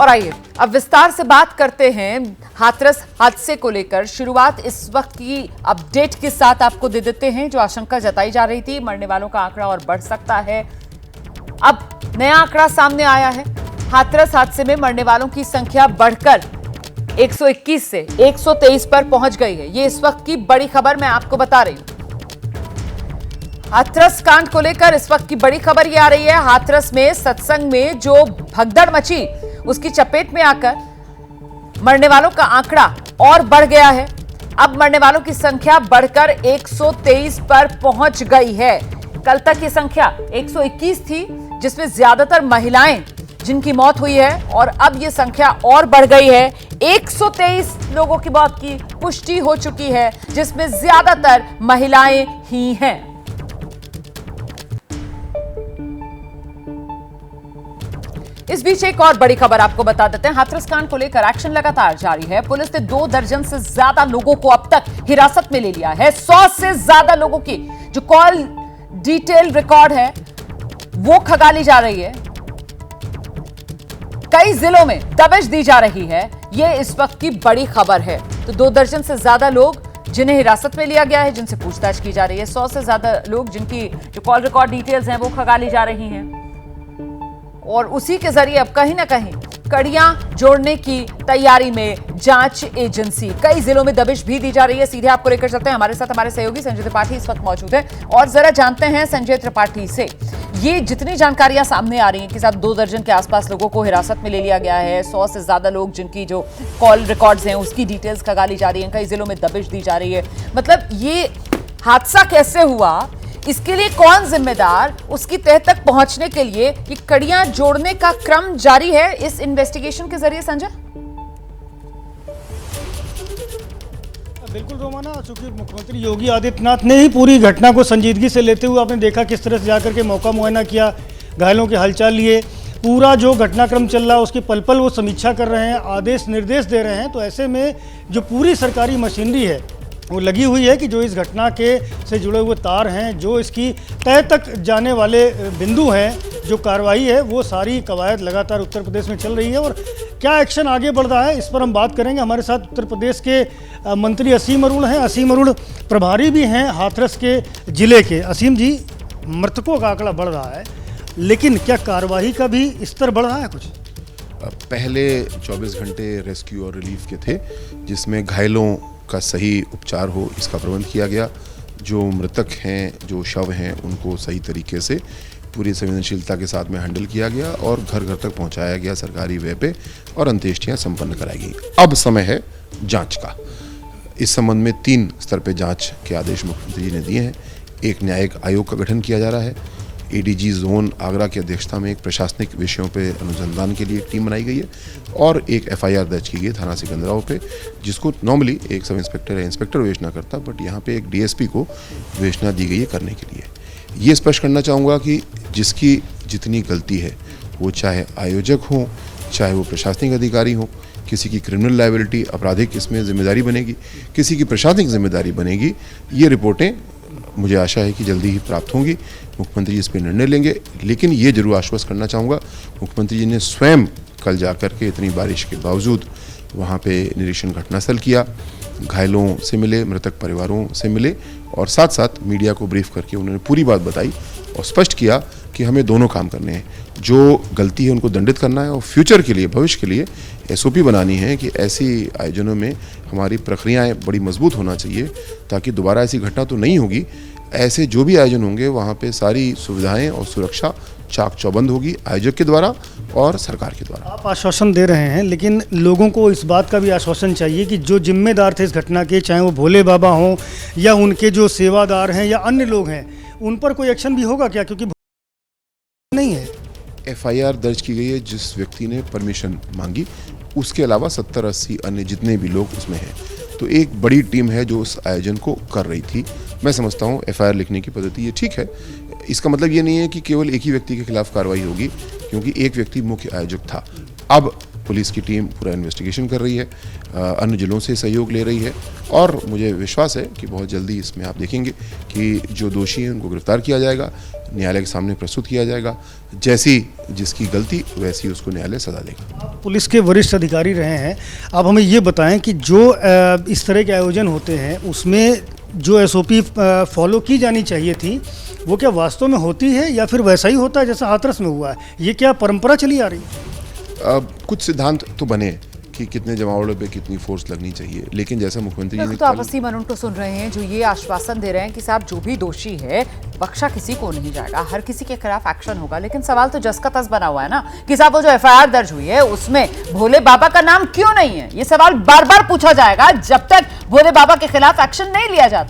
और आइए अब विस्तार से बात करते हैं हाथरस हादसे को लेकर। शुरुआत इस वक्त की अपडेट के साथ आपको दे देते हैं, जो आशंका जताई जा रही थी मरने वालों का आंकड़ा और बढ़ सकता है। अब नया आंकड़ा सामने आया है। हाथरस हादसे में मरने वालों की संख्या बढ़कर 121 से 123 पर पहुंच गई है। ये इस वक्त की बड़ी खबर मैं आपको बता रही हूं। हाथरस कांड को लेकर इस वक्त की बड़ी खबर ये आ रही है। हाथरस में सत्संग में जो भगदड़ मची, उसकी चपेट में आकर मरने वालों का आंकड़ा और बढ़ गया है। अब मरने वालों की संख्या बढ़कर 123 पर पहुंच गई है। कल तक ये संख्या 121 थी, जिसमें ज्यादातर महिलाएं जिनकी मौत हुई है, और अब ये संख्या और बढ़ गई है। 123 लोगों की मौत की पुष्टि हो चुकी है, जिसमें ज्यादातर महिलाएं ही हैं। इस बीच एक और बड़ी खबर आपको बता देते हैं। हाथरस कांड को लेकर एक्शन लगातार जारी है। पुलिस ने 2 दर्जन से ज्यादा लोगों को अब तक हिरासत में ले लिया है। 100 से ज्यादा लोगों की जो कॉल डिटेल रिकॉर्ड है वो खंगाली जा रही है। कई जिलों में दबिश दी जा रही है। यह इस वक्त की बड़ी खबर है। तो 2 दर्जन से ज्यादा लोग जिन्हें हिरासत में लिया गया है, जिनसे पूछताछ की जा रही है। 100 से ज्यादा लोग जिनकी जो कॉल रिकॉर्ड डिटेल्स हैं वो खंगाली जा रही हैं, और उसी के जरिए अब कहीं ना कहीं कड़ियां जोड़ने की तैयारी में जांच एजेंसी। कई जिलों में दबिश भी दी जा रही है। सीधे आपको लेकर चलते हैं। हमारे साथ हमारे सहयोगी संजय त्रिपाठी इस वक्त मौजूद है, और जरा जानते हैं संजय त्रिपाठी से ये जितनी जानकारियां सामने आ रही हैं कि साहब 2 दर्जन के आसपास लोगों को हिरासत में ले लिया गया है। 100 से ज्यादा लोग जिनकी जो कॉल रिकॉर्ड्स हैं उसकी डिटेल्स खंगाली जा रही है। कई जिलों में दबिश दी जा रही है। मतलब ये हादसा कैसे हुआ, इसके लिए कौन जिम्मेदार, उसकी तह तक पहुंचने के लिए ये कड़ियां जोड़ने का क्रम जारी है इस इन्वेस्टिगेशन के जरिए। संजय, बिल्कुल रोमाना, चूंकि मुख्यमंत्री योगी आदित्यनाथ ने ही पूरी घटना को संजीदगी से लेते हुए आपने देखा किस तरह से जाकर के मौका मुआयना किया, घायलों के हालचाल लिए, पूरा जो घटनाक्रम चल रहा है उसकी पल पल वो समीक्षा कर रहे हैं, आदेश निर्देश दे रहे हैं। तो ऐसे में जो पूरी सरकारी मशीनरी है वो लगी हुई है कि जो इस घटना के से जुड़े हुए तार हैं, जो इसकी तह तक जाने वाले बिंदु हैं, जो कार्रवाई है वो सारी कवायद लगातार उत्तर प्रदेश में चल रही है। और क्या एक्शन आगे बढ़ रहा है, इस पर हम बात करेंगे। हमारे साथ उत्तर प्रदेश के मंत्री असीम अरुण हैं। असीम अरुण प्रभारी भी हैं हाथरस के जिले के। असीम जी, मृतकों का आंकड़ा बढ़ रहा है, लेकिन क्या कार्रवाई का भी स्तर बढ़ रहा है कुछ? पहले 24 घंटे रेस्क्यू और रिलीफ के थे, जिसमें घायलों का सही उपचार हो इसका प्रबंध किया गया। जो मृतक हैं, जो शव हैं, उनको सही तरीके से पूरी संवेदनशीलता के साथ में हैंडल किया गया और घर घर तक पहुंचाया गया सरकारी वे पे, और अंत्येष्टियां संपन्न कराई गई। अब समय है जांच का। इस संबंध में 3 स्तर पे जांच के आदेश मुख्यमंत्री जी ने दिए हैं। एक न्यायिक आयोग का गठन किया जा रहा है। एडीजी जोन आगरा की अध्यक्षता में एक प्रशासनिक विषयों पे अनुसंधान के लिए एक टीम बनाई गई है, और एक एफआईआर दर्ज की गई थाना सिकंदराव पे, जिसको नॉर्मली एक सब इंस्पेक्टर या इंस्पेक्टर विवेचना करता, बट यहाँ पे एक डीएसपी को विवेचना दी गई है करने के लिए। ये स्पष्ट करना चाहूँगा कि जिसकी जितनी गलती है, वो चाहे आयोजक हो, चाहे वो प्रशासनिक अधिकारी हो, किसी की क्रिमिनल लायबिलिटी आपराधिक इसमें जिम्मेदारी बनेगी, किसी की प्रशासनिक जिम्मेदारी बनेगी। ये रिपोर्टें मुझे आशा है कि जल्दी ही प्राप्त होंगी। मुख्यमंत्री जी इस पर निर्णय लेंगे, लेकिन ये जरूर आश्वस्त करना चाहूँगा, मुख्यमंत्री जी ने स्वयं कल जाकर के इतनी बारिश के बावजूद वहाँ पे निरीक्षण घटनास्थल किया, घायलों से मिले, मृतक परिवारों से मिले, और साथ साथ मीडिया को ब्रीफ करके उन्होंने पूरी बात बताई और स्पष्ट किया कि हमें दोनों काम करने हैं। जो गलती है उनको दंडित करना है, और फ्यूचर के लिए, भविष्य के लिए एसओपी बनानी है कि ऐसी आयोजनों में हमारी प्रक्रियाएं बड़ी मजबूत होना चाहिए, ताकि दोबारा ऐसी घटना तो नहीं होगी। ऐसे जो भी आयोजन होंगे वहाँ पे सारी सुविधाएं और सुरक्षा चाक चौबंद होगी, आयोजक के द्वारा और सरकार के द्वारा। आप आश्वासन दे रहे हैं, लेकिन लोगों को इस बात का भी आश्वासन चाहिए कि जो जिम्मेदार थे इस घटना के, चाहे वो भोले बाबा हों या उनके जो सेवादार हैं या अन्य लोग हैं, उन पर कोई एक्शन भी होगा क्या? क्योंकि नहीं है। एफआईआर दर्ज की गई है जिस व्यक्ति ने परमिशन मांगी, उसके अलावा 70-80 अन्य जितने भी लोग उसमें हैं। तो एक बड़ी टीम है जो उस आयोजन को कर रही थी। मैं समझता हूँ एफआईआर लिखने की पद्धति ये ठीक है। इसका मतलब ये नहीं है कि केवल एक ही व्यक्ति के खिलाफ कार्रवाई होगी, क्योंकि एक व्यक्ति मुख्य आयोजक था। अब पुलिस की टीम पूरा इन्वेस्टिगेशन कर रही है, अन्य जिलों से सहयोग ले रही है और मुझे विश्वास है कि बहुत जल्दी इसमें आप देखेंगे कि जो दोषी हैं उनको गिरफ्तार किया जाएगा, न्यायालय के सामने प्रस्तुत किया जाएगा, जैसी जिसकी गलती वैसी उसको न्यायालय सजा देगा। पुलिस के वरिष्ठ अधिकारी रहे हैं, आप हमें ये बताएं कि जो इस तरह के आयोजन होते हैं उसमें जो एसओपी फॉलो की जानी चाहिए थी वो क्या वास्तव में होती है या फिर वैसा ही होता है जैसा हाथरस में हुआ है? ये क्या परंपरा चली आ रही है? कुछ सिद्धांत तो बने कि कितने जमावड़ों पे कितनी फोर्स लगनी चाहिए, लेकिन जैसा मुख्यमंत्री जी ने तो आप वसीम अरुण को सुन रहे हैं जो ये आश्वासन दे रहे हैं कि साहब जो भी दोषी है बख्शा किसी को नहीं जाएगा, हर किसी के खिलाफ एक्शन होगा। लेकिन सवाल तो जस का तस बना हुआ है ना कि साहब वो जो एफआईआर दर्ज हुई है उसमें भोले बाबा का नाम क्यों नहीं है? ये सवाल बार बार पूछा जाएगा जब तक भोले बाबा के खिलाफ एक्शन नहीं लिया जाता।